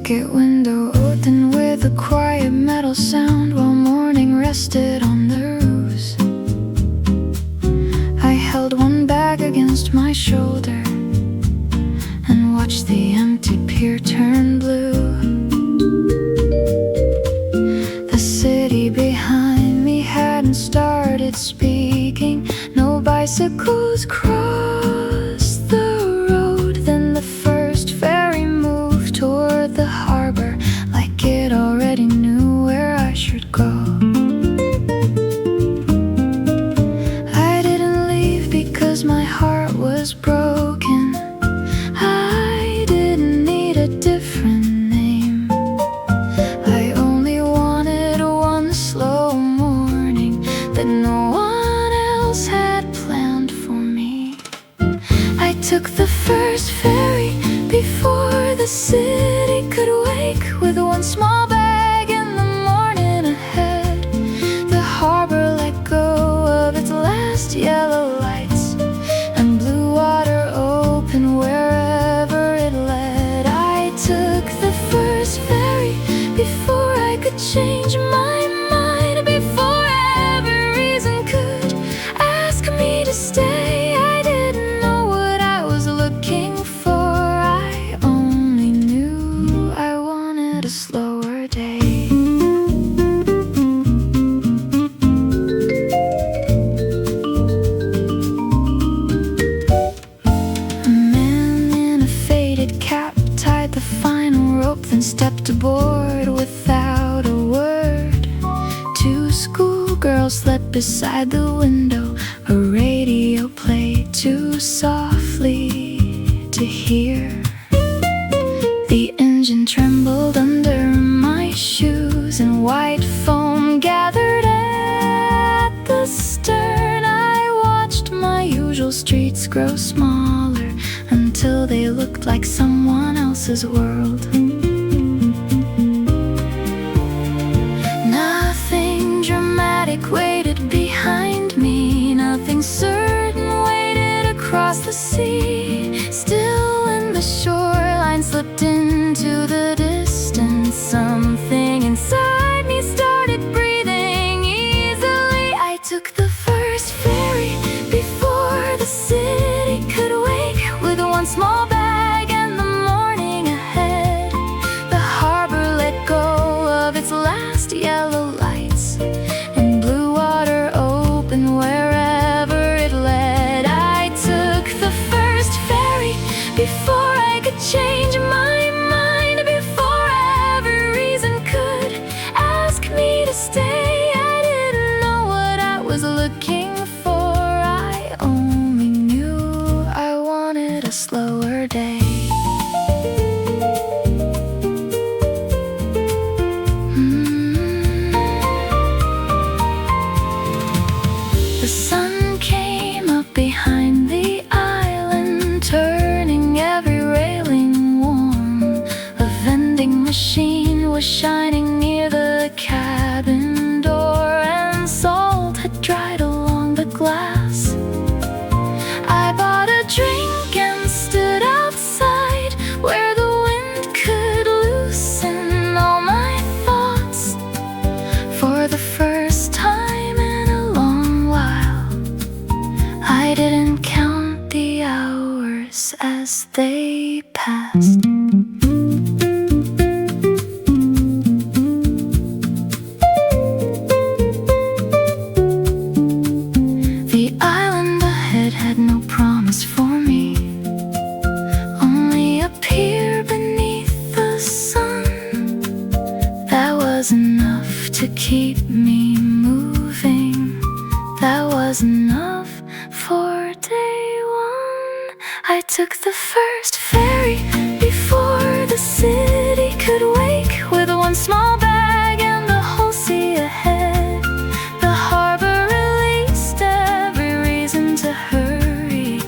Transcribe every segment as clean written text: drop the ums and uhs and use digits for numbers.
ticket window open with a quiet metal sound while morning rested on the roofs. I held one bag against my shoulder and watched the empty pier turn blue. The city behind me hadn't started speaking. No bicycles crossed the road. Then the first ferry moved toward the harbor like it already knew where I should go. I didn't leave because my heart was broken. I didn't need a different name. I only wanted one slow morning that no one else had planned for me. I took the first ferry before the city could wake, with one small bag in the morning ahead. The harbor let go of its last yellow lights, and blue water opened wherever it led. I took the first ferry before I could change my mind, before every reason could ask me to stay. I didn't know what I was looking for. I only knew I wanted a slower day. A man in a faded cap tied the final rope, then stepped aboard without a word. Two schoolgirls slept beside the window. A radio played too softly to hear. The engine trembled under my shoes, and white foam gathered at the stern. I watched my usual streets grow smaller until they looked like someone else's world. Nothing dramatic waited behind me. Nothing certain waited across the sea. Still in the shoreline slipped into the distance. Something inside me started breathing easily. I took the first ferry before the city could wake, with one small bag and the morning ahead. The harbor let go of its last yellow lights, and blue water opened wherever it led. I took the first ferry before I could change my mind, before every reason could ask me to stay. I didn't know what I was looking for. I only knew I wanted a slower day. The sun came up behind the island, turning every railing warm. A vending machine was shining near the cabin door, and salt had dried along the glass. I bought a drink and stood outside where the wind could loosen all my thoughts. For the first time in a long while, I didn't count the hours as they passed. The island ahead had no promise for me, only a pier beneath the sun. That was enough to keep me moving. That was enough for day one. I took the first ferry before the city could wake, with one small bag and the whole sea ahead. The harbor released every reason to hurry,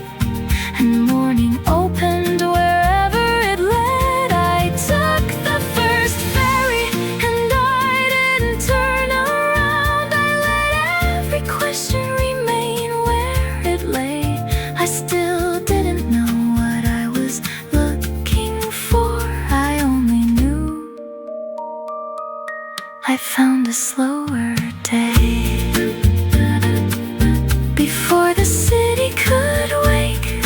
and morning opened wherever it led. I took the first ferry and I didn't turn around. I let every question remain where it lay. I still didn't know what I was looking for. I only slower day. Before the city could wake,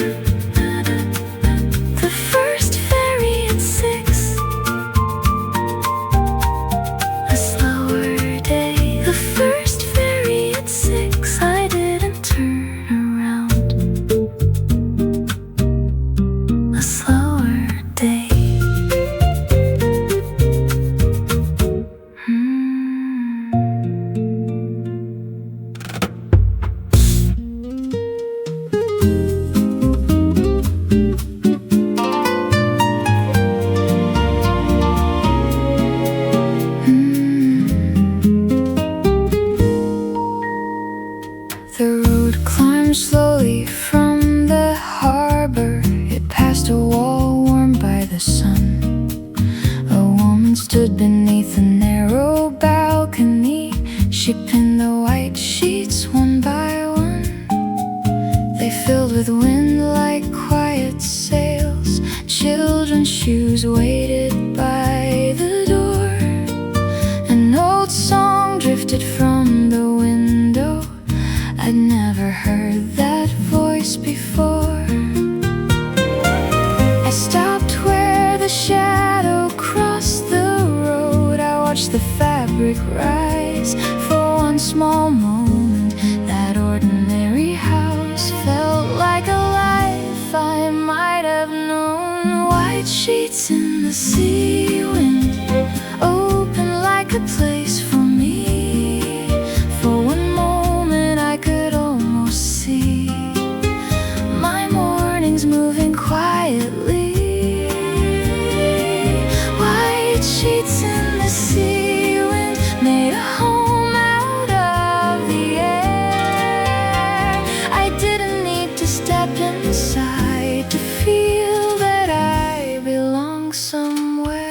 the first ferry at 6. A slower day, the first ferry at 6. I didn't turn around. A slower day. The road climbed slowly from the harbor. It passed a wall warmed by the sun. A woman stood beneath a narrow balcony. She pinned the white sheets one by one. They filled with wind like quiet sails. Children's shoes waited by the door. An old song drifted from the window. I'd never heard that voice before. I stopped where the shadow crossed the road. I watched the fabric rise for one small moment. That ordinary house felt like a life I might have known. White sheets in the sea wind, open like a place for me. For one moment I could almost see my mornings moving quietly. White sheets in the sea wind made a home out of the air. I didn't need to step inside to feel that I belong somewhere.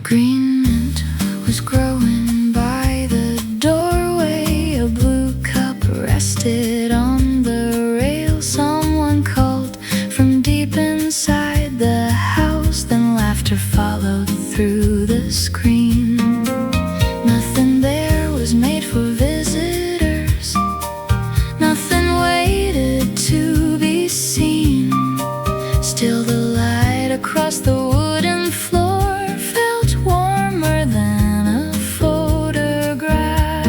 Green mint was growing by the doorway. A blue cup rested on the rail. Someone called from deep inside the house. Then laughter followed through the screen. Nothing there was made for visitors. Nothing waited to be seen. Still the light across the wooden floor felt warmer than a photograph.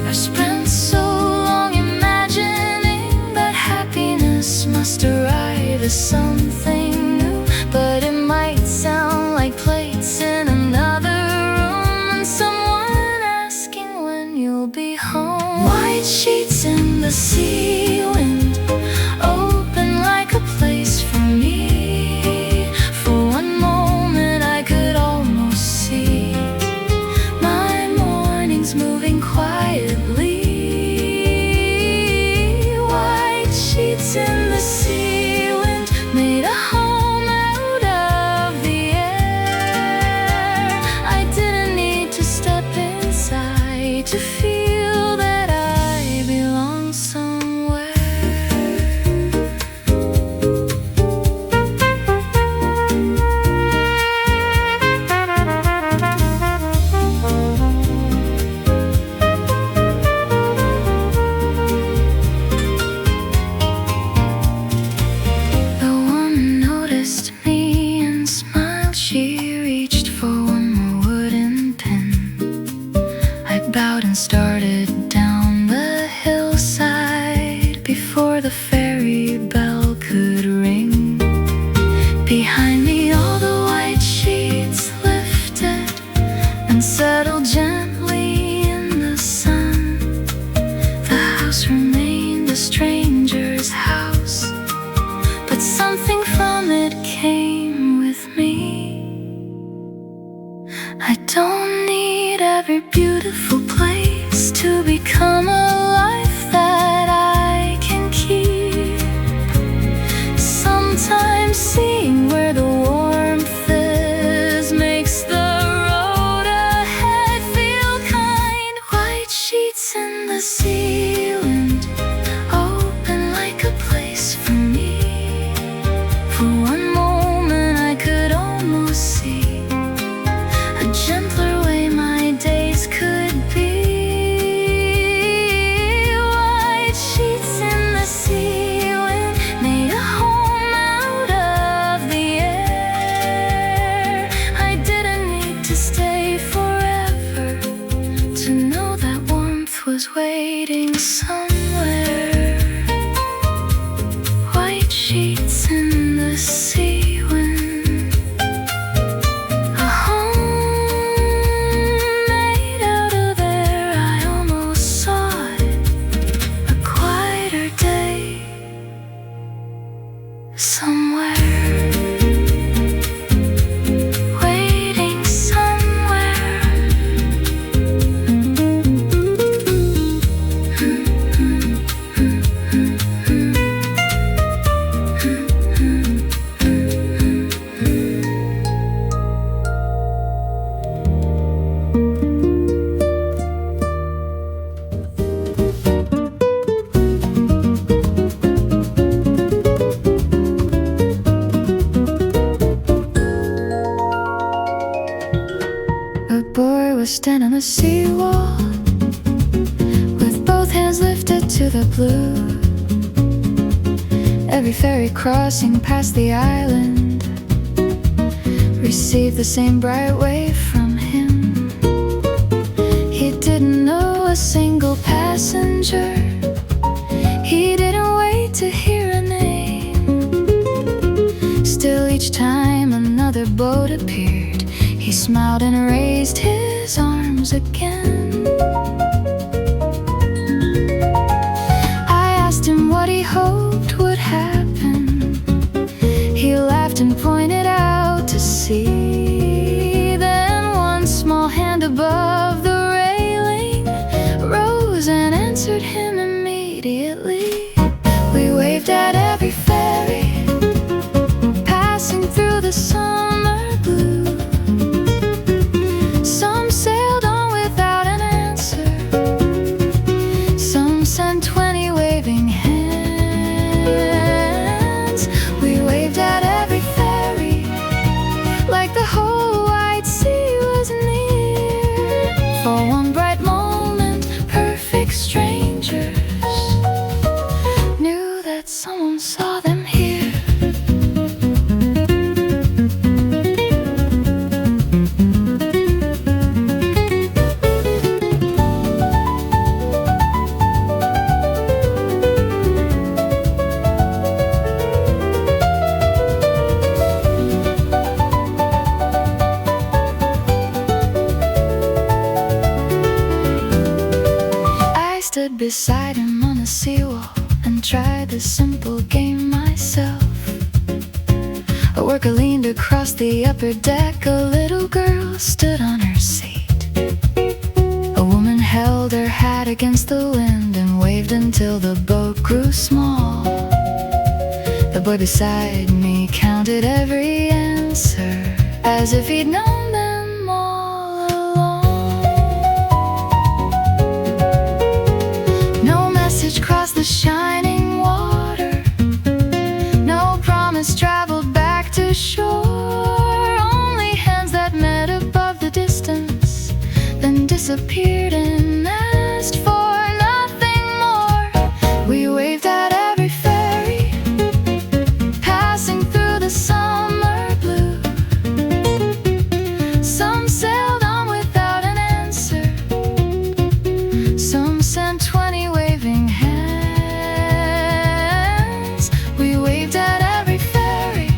I spent so long imagining that happiness must arrive as something new. But it might sound like plates in another room and someone asking when you'll be home. White sheets in the sea wind, open like a place for me. For one moment I could almost see my mornings moving quietly. White sheets in the sea wind made a home out of the air. I didn't need to step inside to feel that I belong somewhere. The woman noticed me and smiled. She reached for one more wooden pin. I bowed and started down the hillside before the ferry bell could ring. Behind me all the white sheets lifted and settled gently in the sun. The house remained a stranger's house, but something from it came with me. I don't need every beautiful place to become a life that I can keep. Sometimes seeing where the warmth is makes the road were standing on the seawall with both hands lifted to the blue. Every ferry crossing past the island received the same bright wave from him. He didn't know a single passenger. He didn't wait to hear a name. Still each time another boat appeared, he smiled and raised his arms again. I asked him what he hoped would happen. He laughed and pointed out to sea. Then one small hand above the railing rose and answered him immediately. We waved at every ferry passing through the summer blue. Some sailed on without an answer. Some sent 20 waving hands. We waved at every ferry like the whole wide sea was near. For one bright moment, perfect strangers knew that someone saw them here. I stood beside him on the seawall and tried the simple game myself. A worker leaned across the upper deck. A little girl stood on her seat. A woman held her hat against the wind and waved until the boat grew small. The boy beside me counted every answer as if he'd known them all along. No message crossed the shining water. No promise traveled back to shore. Only hands that met above the distance, then disappeared and asked for nothing more. We waved at every ferry passing through the summer blue. Some sailed on without an answer. Some sent 20 waving hands. We waved at every ferry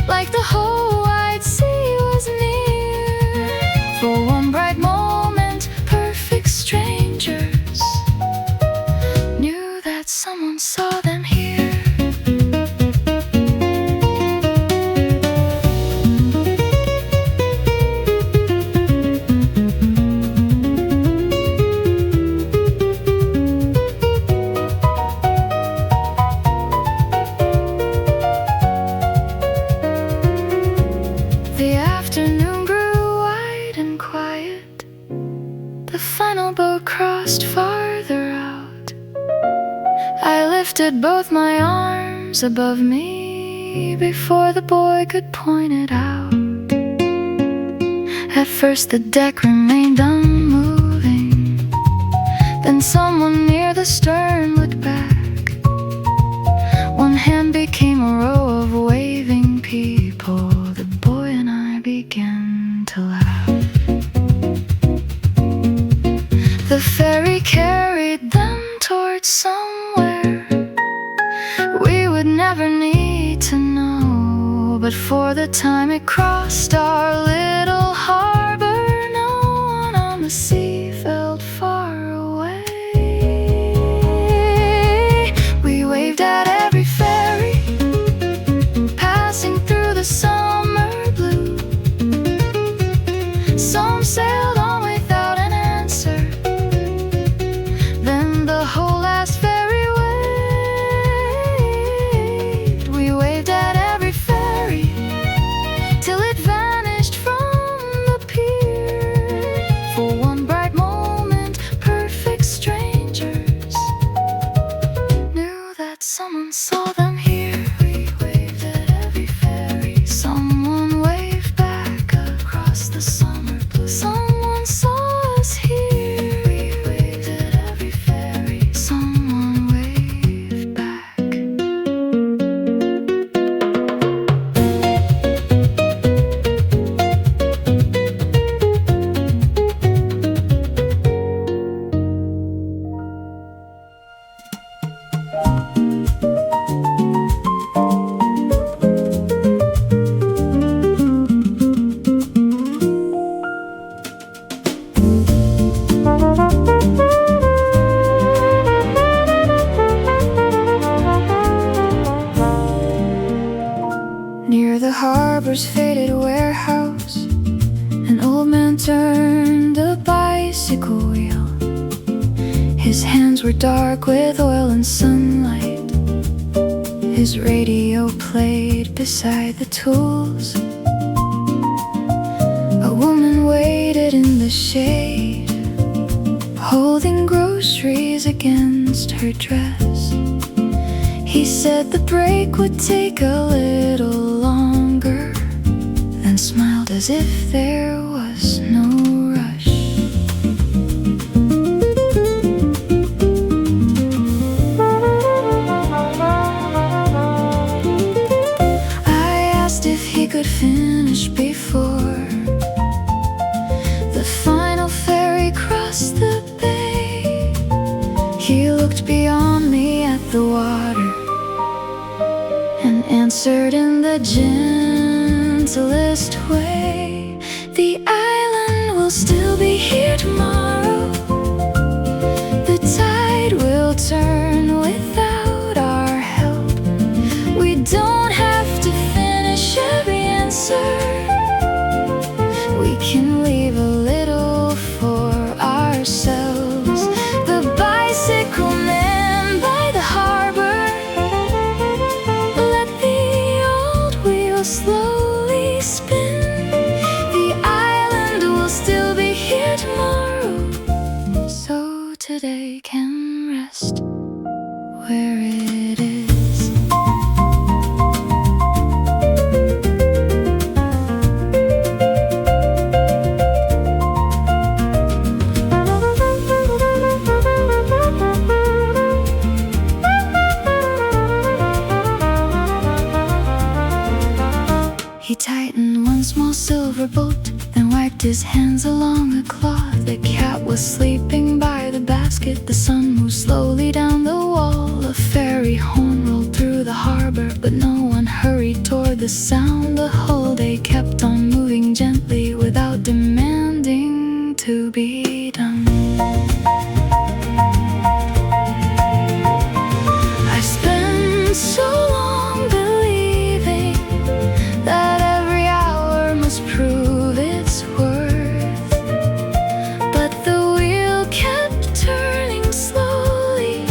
like the whole wide sea was near. For one bright moment, perfect strangers knew that someone saw them here. The afternoon grew wide and quiet. The final boat crossed farther out. I lifted both my arms above me before the boy could point it out. At first the deck remained unmoving. Then someone near the stern looked back. One hand became a row of waving people. The boy and I began to laugh. The ferry carried them towards somewhere we would never need to know. But for the time it crossed our little harbor, no one on the sea felt far away. We waved at every ferry passing through the summer blue. Some sailed on without an answer. Then the whole last ferry waved. We waved at every ferry till it vanished from the pier. For one bright moment, perfect strangers knew that someone saw them here. We waved at every ferry. Someone waved back across the summer blue. Someone turned a bicycle wheel. His hands were dark with oil and sunlight. His radio played beside the tools. A woman waited in the shade, holding groceries against her dress. He said the break would take a little longer, then smiled as if there was no rush. I asked if he could finish before the final ferry crossed the bay. He looked beyond me at the water and answered in the gentlest way. The island will still be here tomorrow. The tide will turn without our help. We don't have to finish every answer. We can leave a little for ourselves. The bicycle man by the harbor, let the old wheel slowly spin. The island will still be here tomorrow, so today can rest where it is. He tightened one small silver bolt, then wiped his hands along a cloth. The cat was sleeping by the basket. The sun moved slowly down the wall. A ferry horn rolled through the harbor, but no one hurried toward the sound. The whole day kept on moving gently without demanding to be done. I spent so long believing that every hour must prove its worth, but the wheel kept turning slowly,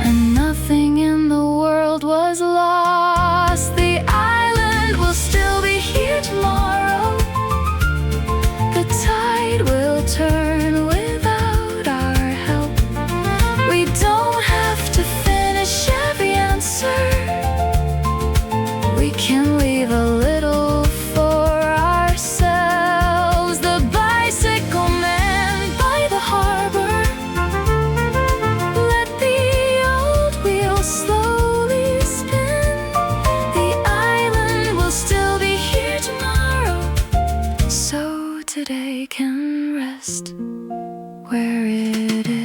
and nothing in the world was lost. The island will still be here tomorrow. The tide will turn without our help. We don't have to finish every answer. We can leave a little for ourselves. The bicycle man by the harbor, let the old wheel slowly spin. The island will still be here tomorrow, so today can rest where it is.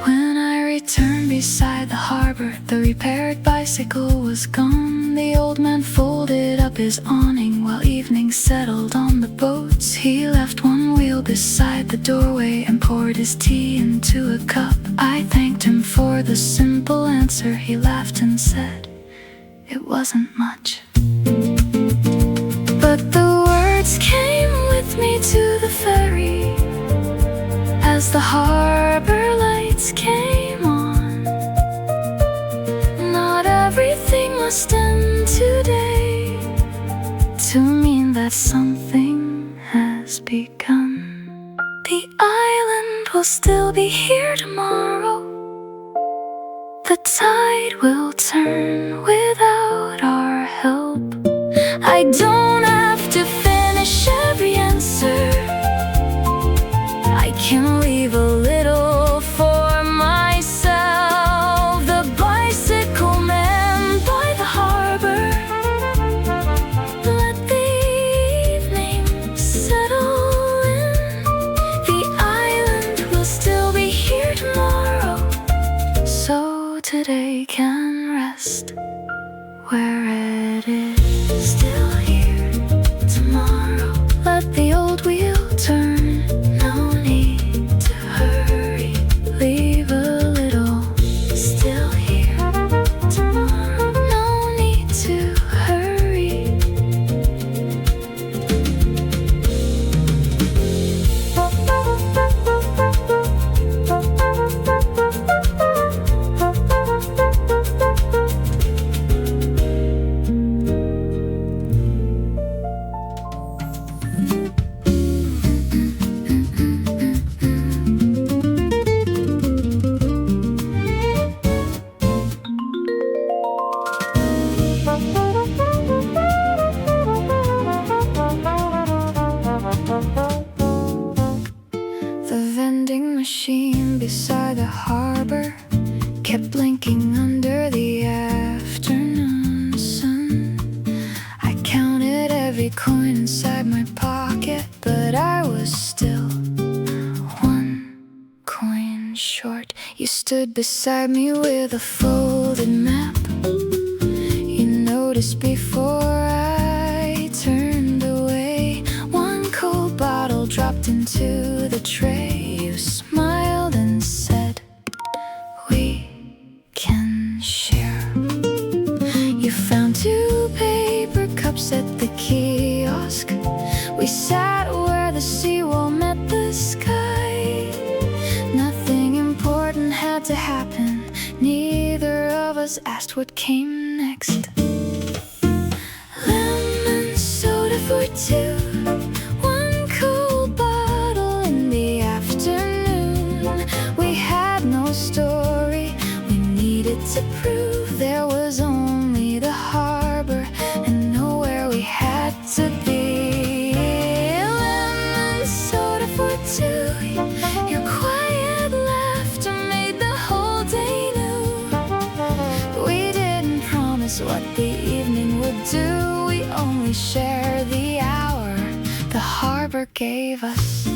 When I returned beside the harbor, the repaired bicycle was gone. The old man folded up his awning while evening settled on the boats. He left one wheel beside the doorway and poured his tea into a cup. I thanked him for the simple answer. He laughed and said it wasn't much, but the words came with me to the ferry as the harbor lights came on. Not everything must end today to mean that something has begun. The island will still be here tomorrow. The tide will turn without our help. I don't have to finish every answer. I can leave a little for myself. The bicycle man by the harbor, let the evening settle in. The island will still be here tomorrow, so today can rest heavy coin inside my pocket, but I was still one coin short. You stood beside me with a folded map. You noticed before I turned away. One cold bottle dropped into the tray. You smiled and said, we can share. You found 2 paper cups at the kiosk. We sat where the seawall met the sky. Nothing important had to happen. Neither of us asked what came next. Lemon soda for 2, one cold bottle in the afternoon. We had no story we needed to prove. There was only the harbor and nowhere we had to be. Lemon soda for 2, your quiet laughter made the whole day new. We didn't promise what the evening would do. We only shared the hour the harbor gave us.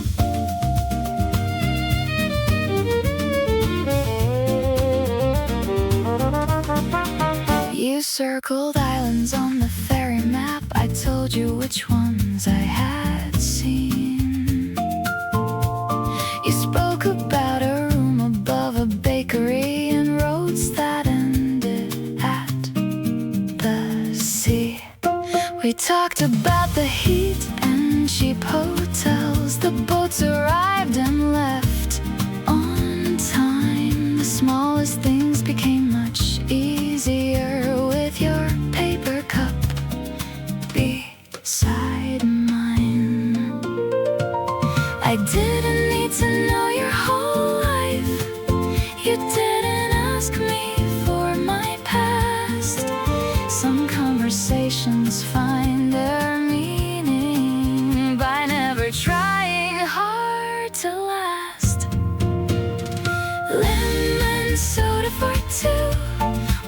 You circled islands on the ferry map. I told you which ones I had seen. You spoke about a room above a bakery and roads that ended at the sea. We talked about the heat and cheap hotels. The boats arrived and left on time. The smallest things became much easier with your paper cup beside mine. I didn't need to know your whole life. You didn't ask me for my past. Some conversations find their meaning by never trying hard to last. Lemon soda for 2,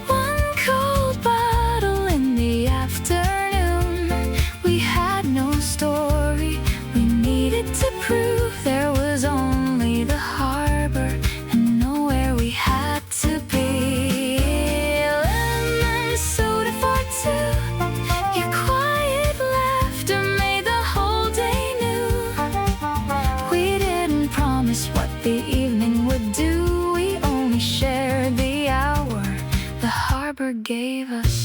one cold bottle in the afternoon. We had no story we needed to prove. There was only the harbor and nowhere we had to be. Lemon soda for 2, your quiet laughter made the whole day new. We didn't promise what the evening would do. We only shared the hour the harbor gave us.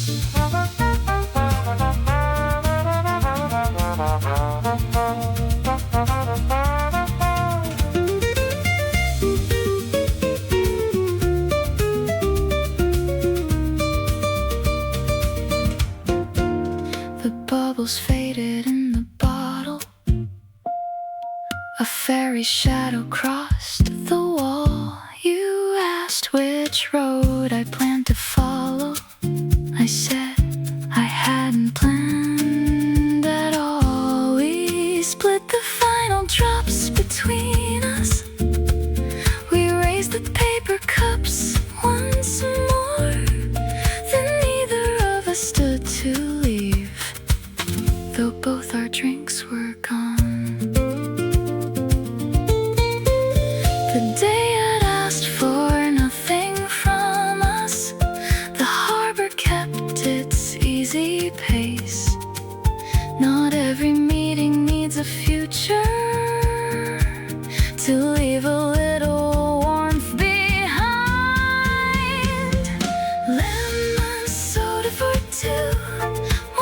The bubbles faded in the bottle. A fairy shadow crossed the wall. You asked which road I planned to follow. I said I hadn't planned at all. We split the final drops between us. We raised the paper cups once more. Then neither of us stood to leave, though both our drinks were gone. The day I'd asked for nothing from us. The harbor kept its easy pace. Not every meeting needs a future to leave a little warmth behind. Lemon soda for 2,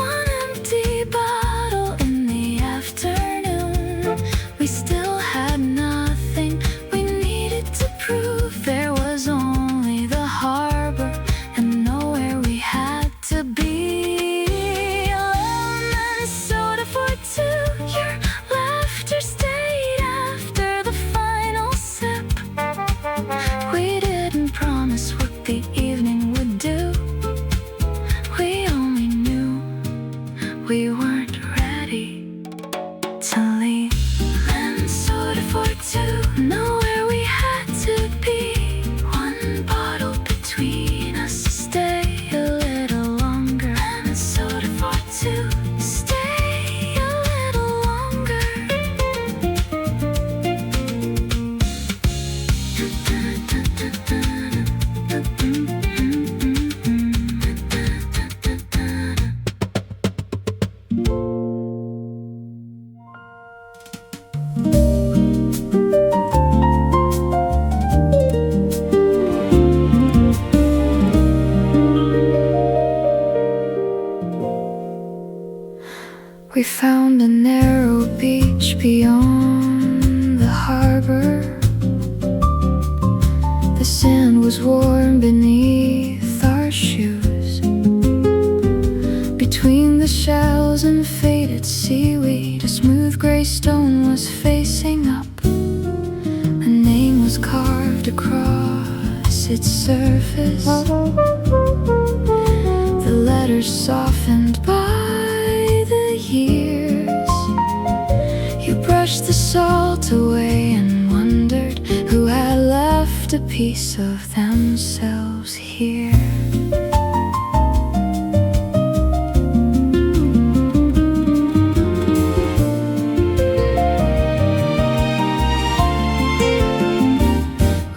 one empty bottle in the afternoon. We still had nothing we needed to prove. There was only the harbor and nowhere we had to be. Lemon soda for 2, your laughter stayed after the final sip. We didn't promise what the evening would do. We only knew we weren't ready to leave. Lemon soda for 2, nowhere we had to be. One bottle between us, stay a little longer. Lemon soda for 2, stay We found a narrow beach beyond the harbor. The sand was warm beneath our shoes. Between the shells and faded seaweed, a smooth gray stone was facing up. A name was carved across its surface, the letters softened by the years. You brushed the salt away and wondered who had left a piece of themselves here.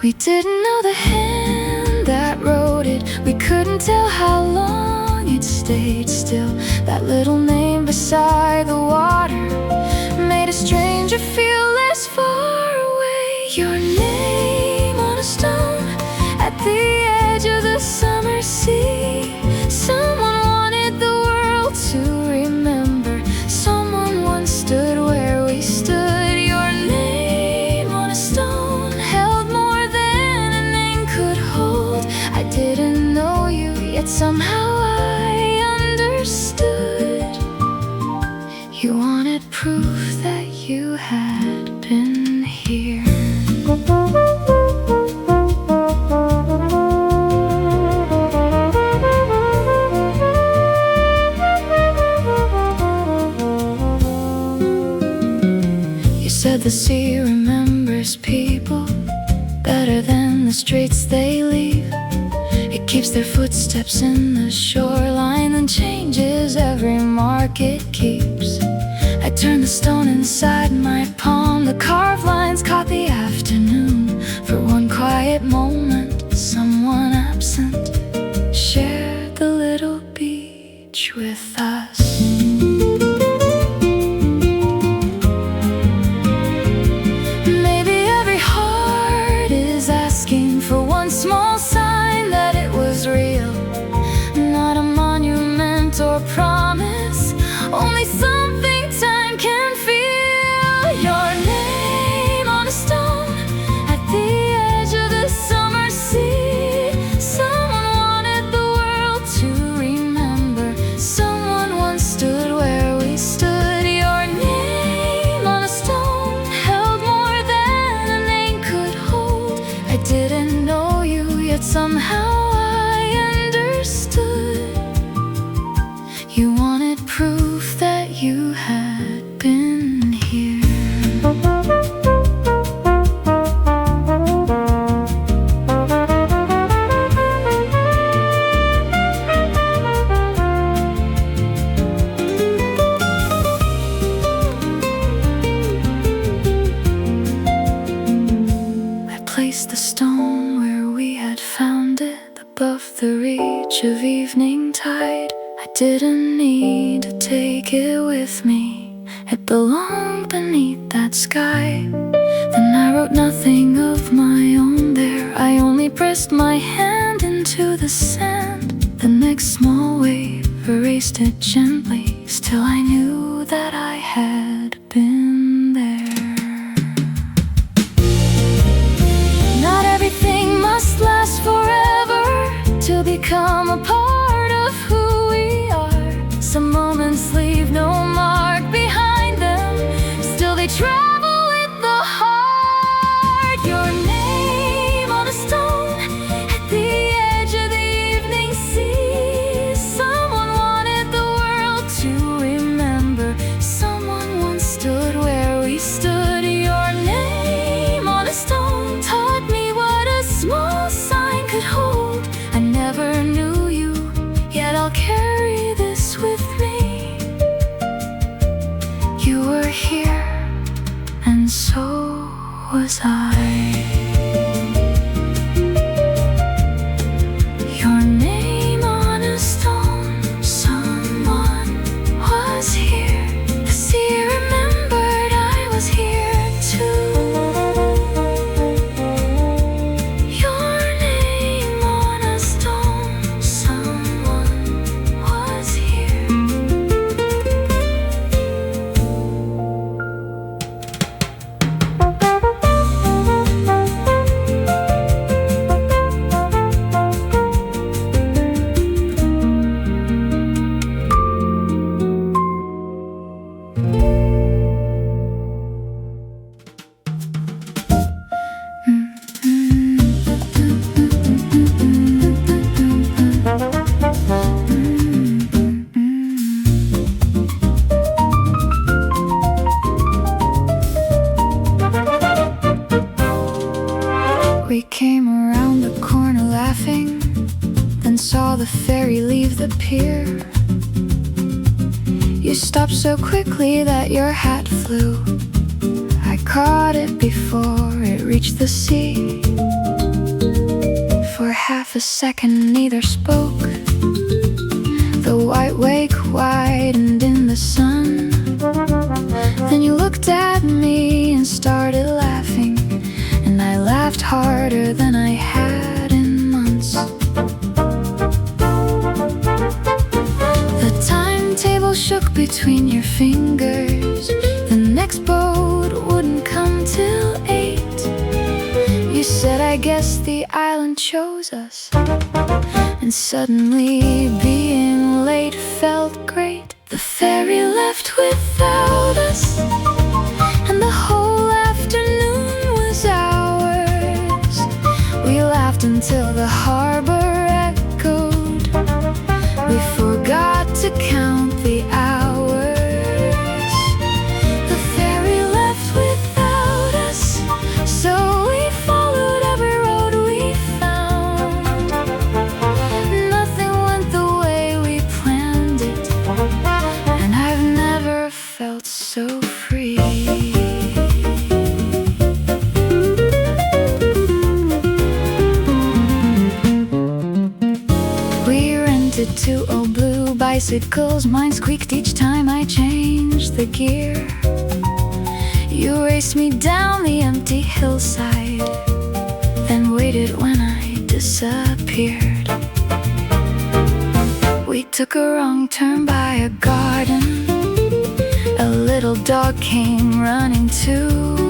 We didn't know the hand that wrote it. We couldn't tell how long it stayed still. That little name beside the water made a stranger feel less far away. Your name on a stone at the edge of the summer sea. Someone wanted the world to remember. Someone once stood where we stood. Your name on a stone held more than a name could hold. I didn't know you, yet somehow I understood. You wanted proof that you had been here. You said the sea remembers people better than the straits they leave. It keeps their footsteps in the shoreline and changes every mark it keeps. I turned the stone inside my palm. The carved lines caught the afternoon. For one quiet moment, someone absent shared the little beach with us. Maybe every heart is asking for one small sign that it was real. Not a monument or promise, only something time can feel. Your name on a stone at the edge of the summer sea. Someone wanted the world to remember. Someone once stood where we stood. Your name on a stone held more than a name could hold. I didn't know you, yet somehow I understood. You wanted proof that you had been here. I placed the stone where we had found it, above the reach of evening tide. I didn't need to take it with me. It belonged beneath that sky. Then I wrote nothing of my own there. I only pressed my hand into the sand. The next small wave erased it gently. Still I knew that I had been there. Not everything must last forever to become a part of who we are. Some moments leave no mark behind them. Still they travel with the heart. Your name on a stone at the edge of the evening sea. Someone wanted the world to remember. Someone once stood where we stood. Your name on a stone taught me what a small sign could hold. I never knew you, yet I'll carry this with me. You were here, and so was I. Your name on a stone, someone was here. The sea remembered I was here too. Your name on a stone, someone was here. the ferry leave the pier. You stopped so quickly that your hat flew. I caught it before it reached the sea. For half a second neither spoke. The white wake widened in the sun. Then you looked at me and started laughing, and I laughed harder than I had in months. The timetable shook between your fingers. The next boat wouldn't come till 8. You said, I guess the island chose us. And suddenly being late felt great. The ferry left without us, and the whole afternoon was ours. We laughed until the harbor echoed. We forgot to count the hours. The ferry left without us, so we followed every road we found. Nothing went the way we planned it, and I've never felt so free. We rented 2 old blue bicycles. Mine squeaked each time I changed the gear. You raced me down the empty hillside, then waited when I disappeared. We took a wrong turn by a garden. A little dog came running too.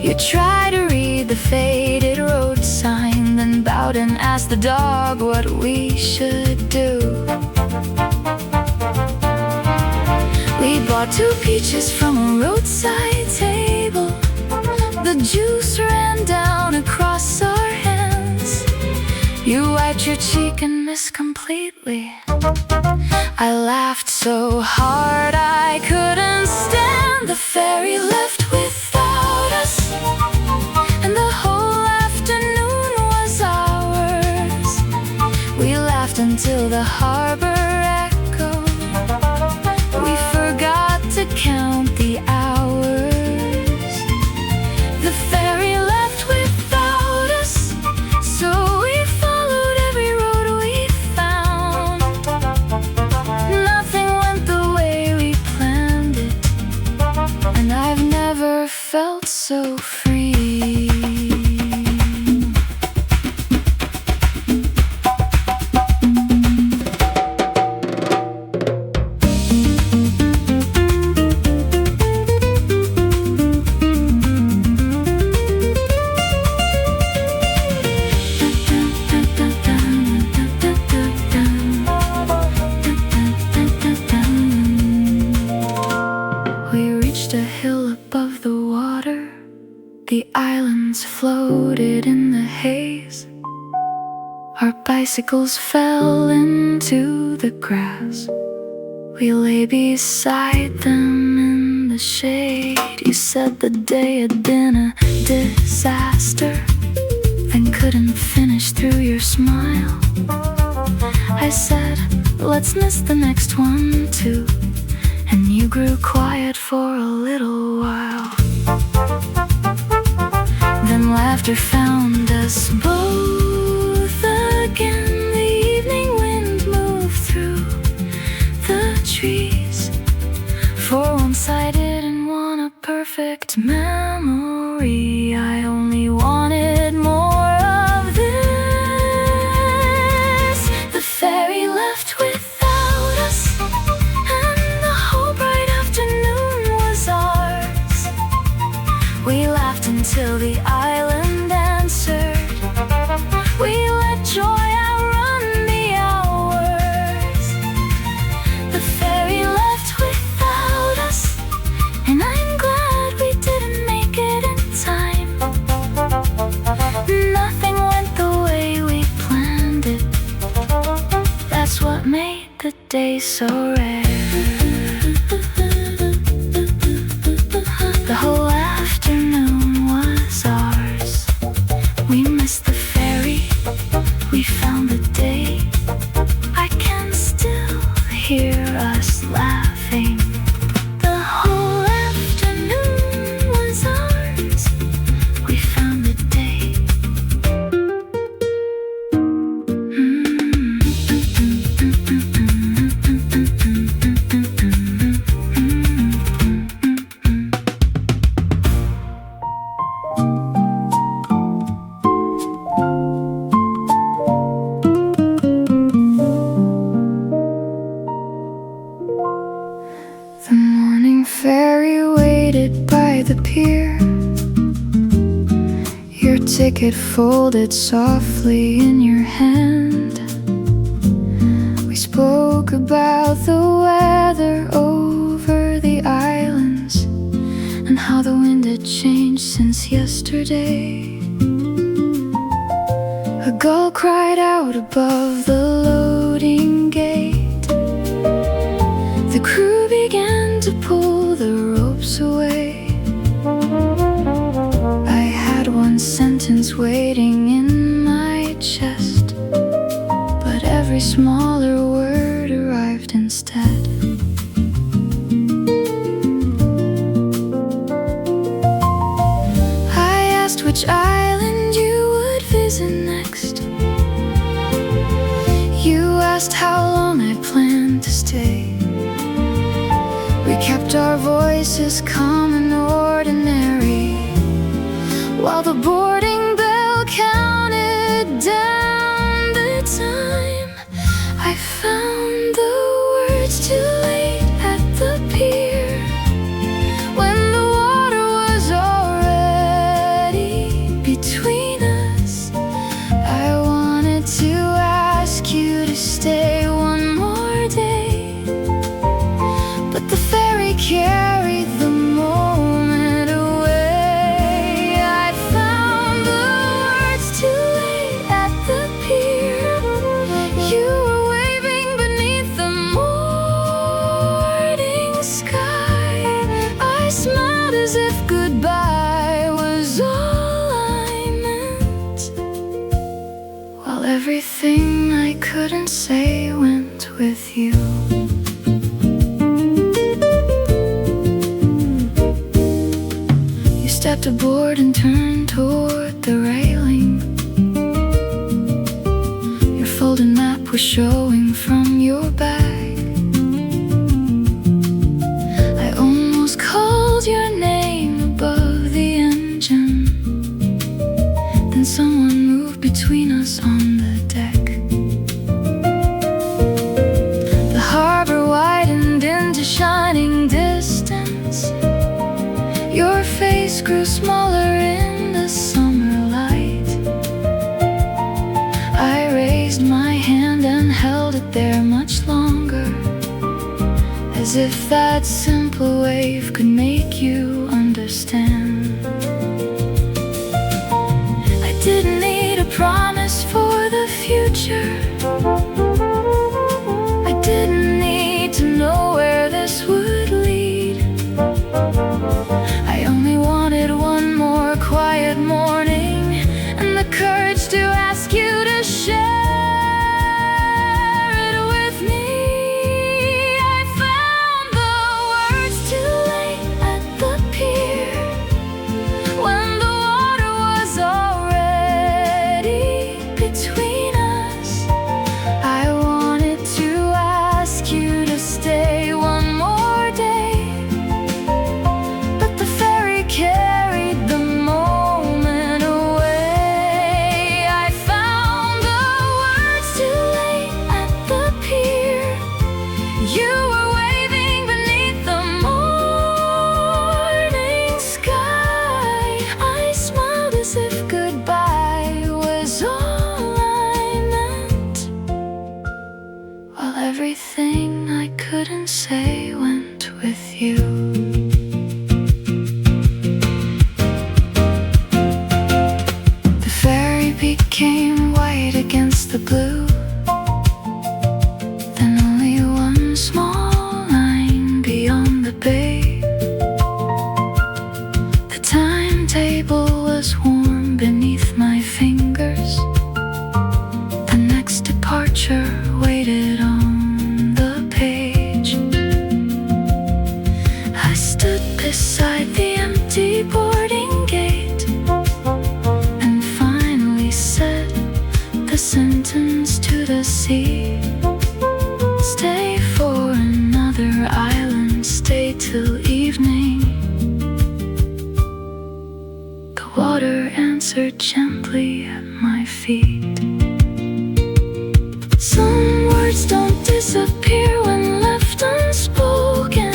You tried to read the faded road sign, then bowed and asked the dog what we should do. We bought 2 peaches from a roadside table. The juice ran down across our hands. You wiped your cheek and missed completely. I laughed so hard I couldn't stand. The ferry left without us, and the whole afternoon was ours. We laughed until the harbor echoed. We forgot to count the hours. The ferry left without us, so we followed every road we found. Nothing went the way we planned it, and I've never felt so free. We reached a hill above the water. The islands floated in the haze. Our bicycles fell into the grass. We lay beside them in the shade. You said the day had been a disaster, then couldn't finish through your smile. I said, let's miss the next one too. And you grew quiet for a little while. Then laughter found us both again. The evening wind moved through the trees. For once I didn't want a perfect memory. I only wanted more of this. The ferry left without us, and the whole bright afternoon was ours. We laughed until the island answered. We let joy outrun the hours. The ferry left without us, and I'm glad we didn't make it in time. Nothing went the way we planned it. That's what made the day so rare. The whole afternoon was ours. The morning ferry waited by the pier, your ticket folded softly in your hand. We spoke about the weather over the islands and how the wind had changed since yesterday. A gull cried out above the loading gate. The crew began to pull the ropes away. I had one sentence waiting in my chest, but every smaller word arrived instead. I asked which island you would visit next. You asked how long I planned to stay. We kept our voices calm and ordinary, while the boarding bell counted down the time. I found the words too late at the pier, when the water was already between us. I wanted to ask you to stay one more day, but the ferry carried the moment away. I found the words too late at the pier. You were waving beneath the morning sky. I smiled as if goodbye was all I meant, while everything I couldn't say went with you. Stepped aboard and turned toward the railing. Your folded map was showing from your bag. I almost called your name above the engine. Then someone moved between us on the deck. The harbor widened into shining distance. Your face grew smaller in the summer light. I raised my hand and held it there much longer, as if that simple wave could make you understand. I didn't need a promise for the future. I didn't need to know where this would lead. I only wanted one more quiet morning and the courage to ask you to share it with me. I found the words too late at the pier, when the water was already between us. I wanted to ask you to stay one more day, but the ferry carried the moment away. I found the words too late at the pier. You were waving beneath the morning sky. I smiled as if goodbye was all I meant, while everything I couldn't say went with you. The ferry became white against the blue, then only one small line beyond the bay. The timetable was warm beneath my fingers. The next departure waited on the page. I stood beside the empty boarding gate and finally said the sentence to the sea. Stay for another island, stay till evening. The water answered gently at my feet. Some words don't disappear when left unspoken.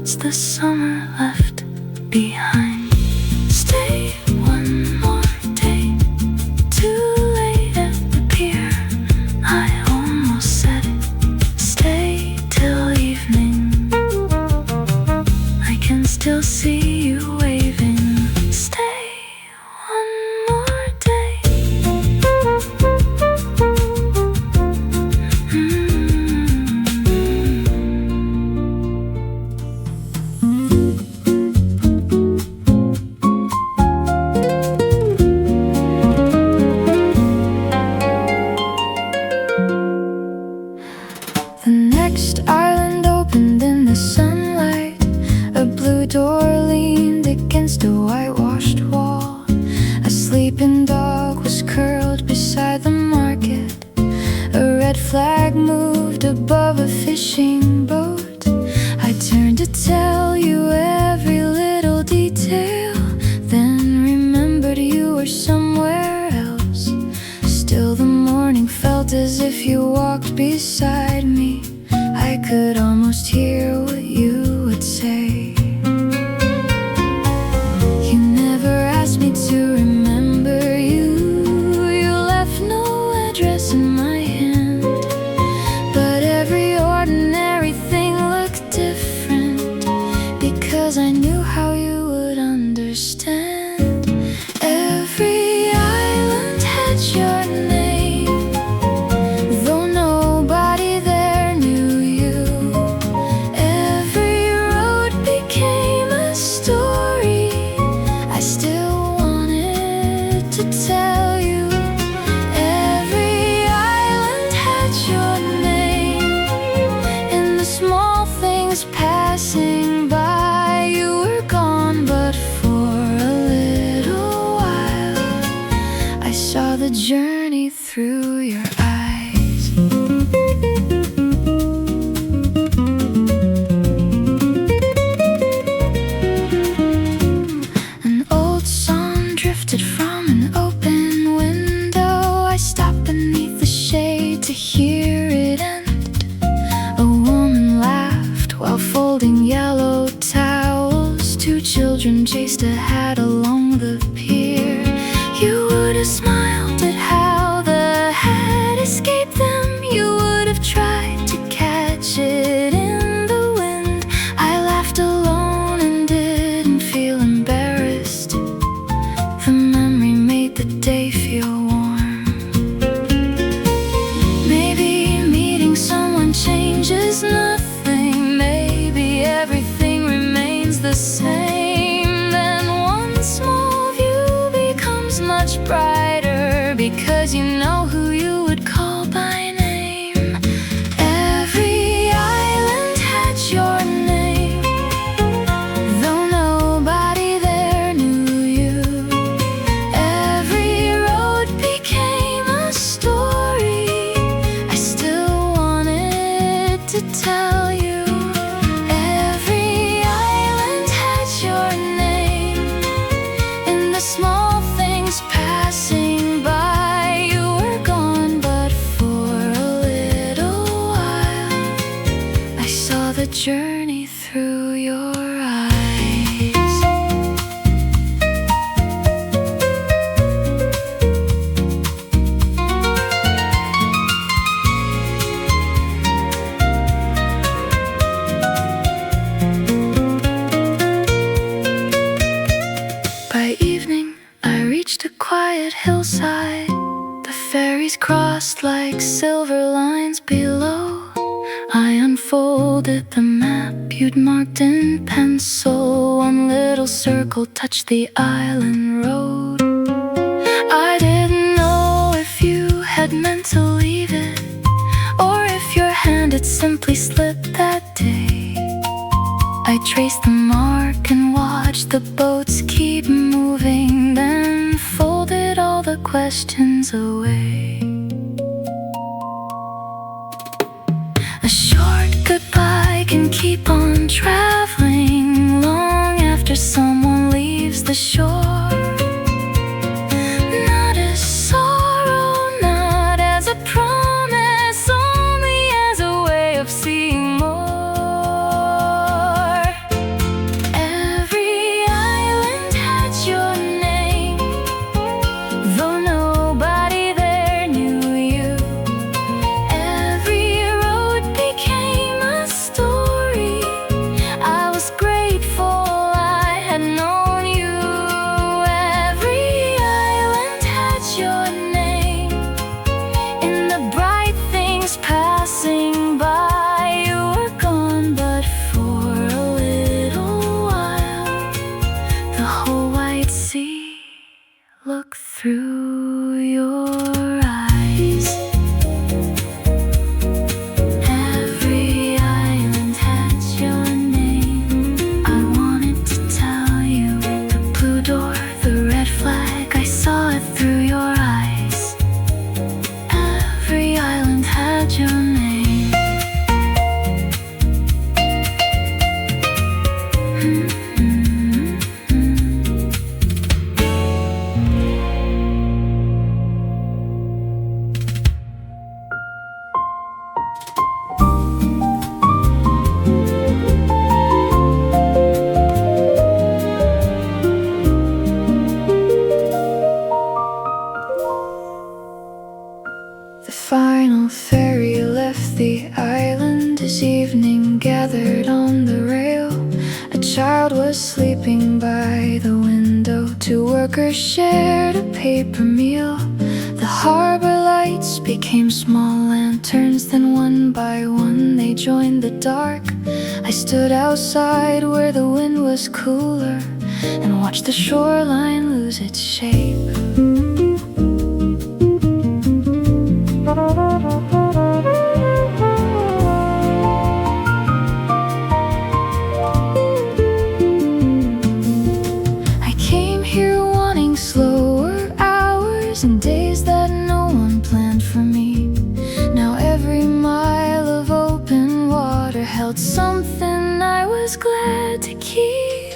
It's the summer left behind. Stay one more day. Too late at the pier. I almost said it. Stay till evening. I can still see you waving. Stay one more day. The next island opened in the sunlight. A blue door leaned against a whitewashed wall. A sleeping dog was curled beside the market. A red flag moved above a fishing boat. I turned to tell you every little detail, then remembered you were somewhere else. Still the morning felt as if you walked beside me. I could almost hear what you would say. You never asked me to remember you. You left no address in my hand. But every ordinary thing looked different, because I knew how you would understand. Every island had your name, though nobody there knew you. Every road became a story I still wanted to tell you. Every island had your name. In the small things passing by, you were gone, but for a little while I saw the journey through your eyes. An old song drifted from an open window. I stopped beneath the shade to hear it end. A woman laughed while folding yellow towels. Two children chased a hat along the pier. You would have smiled at how the hat escaped them. You would have tried to catch it in the wind. I laughed alone and didn't feel embarrassed. The memory made the day feel warm. Maybe meeting someone changes nothing. Maybe everything remains the same. Then one small view becomes much brighter, because you know who you would call by name. Every island had your name, though nobody there knew you. Every road became a story I still wanted to tell you. Every island had your name. In the small things passing by, you were gone, but for a little while I saw the journey through your eyes. By evening, I reached a quiet hillside. The ferries crossed like silver lines below. I unfolded the map you'd marked in pencil. One little circle touched the island road. I didn't know if you had meant to leave it, or if your hand had simply slipped that day. I traced the mark and watched the boats keep moving, then folded all the questions away. A short goodbye can keep on traveling long after someone leaves the shore. Not as sorrow, not as a promise, only as a way of seeing more. evening gathered on the rail. A child was sleeping by the window. Two workers shared a paper meal. The harbor lights became small lanterns. Then one by one they joined the dark. I stood outside where the wind was cooler and watched the shoreline lose its shape. I came here wanting slower hours and days that no one planned for me. Now every mile of open water held something I was glad to keep.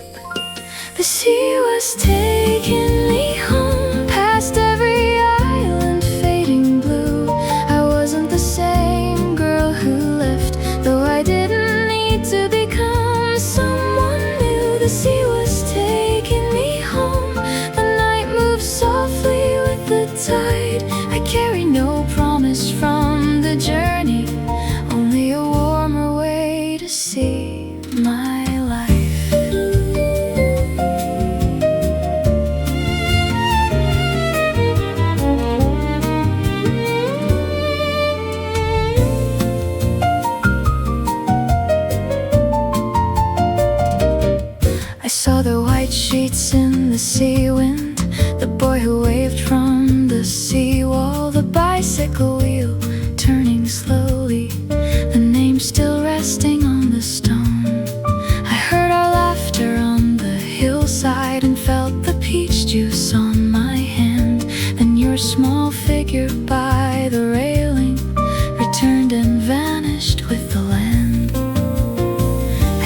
The sea was taking me home, past every island fading blue. I wasn't the same girl who left, though I didn't need to become someone new. The sea was taking me home. The night moved softly with the tide. I carry no promise from the journey, only a warmer way to see my life. I saw the white sheets in the sea wind, the boy who waved from the seawall, the bicycle wheel turning slowly, the name still resting on the stone. I heard our laughter on the hillside and felt the peach juice on my hand. Then your small figure by the railing returned and vanished with the land.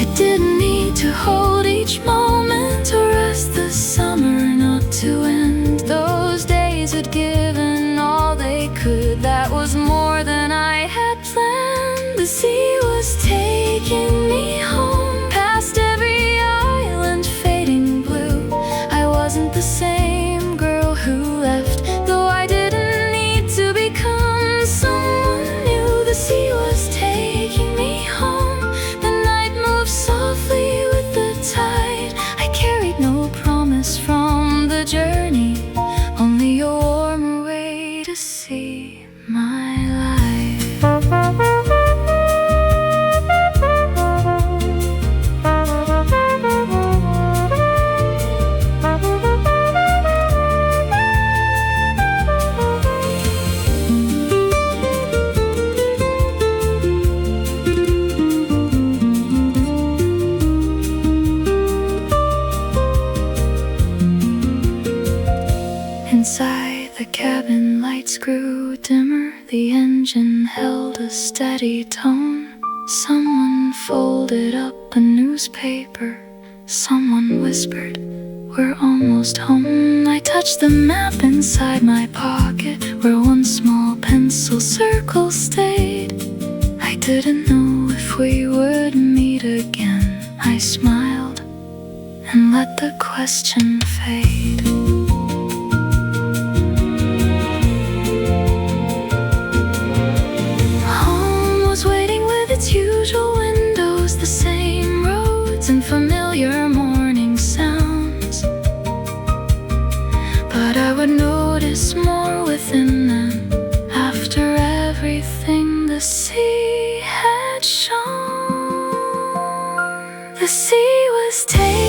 I didn't need to hold each moment or ask the summer not to end. Those days had given all they could. That was more than I had planned. The sea was taking me home, past every island fading blue. I wasn't the same girl who left, though I didn't need to become someone new. The sea was taking me home. The night moved softly with the tide. I carried no promise from the journey, only a warmer way to see my life. Inside the cabin, lights grew dimmer. The engine held a steady tone. Someone folded up a newspaper. Someone whispered, "We're almost home." I touched the map inside my pocket, where one small pencil circle stayed. I didn't know if we would meet again. I smiled and let the question fade. Its usual windows, the same roads and familiar morning sounds. But I would notice more within them after everything the sea had shown. The sea was taking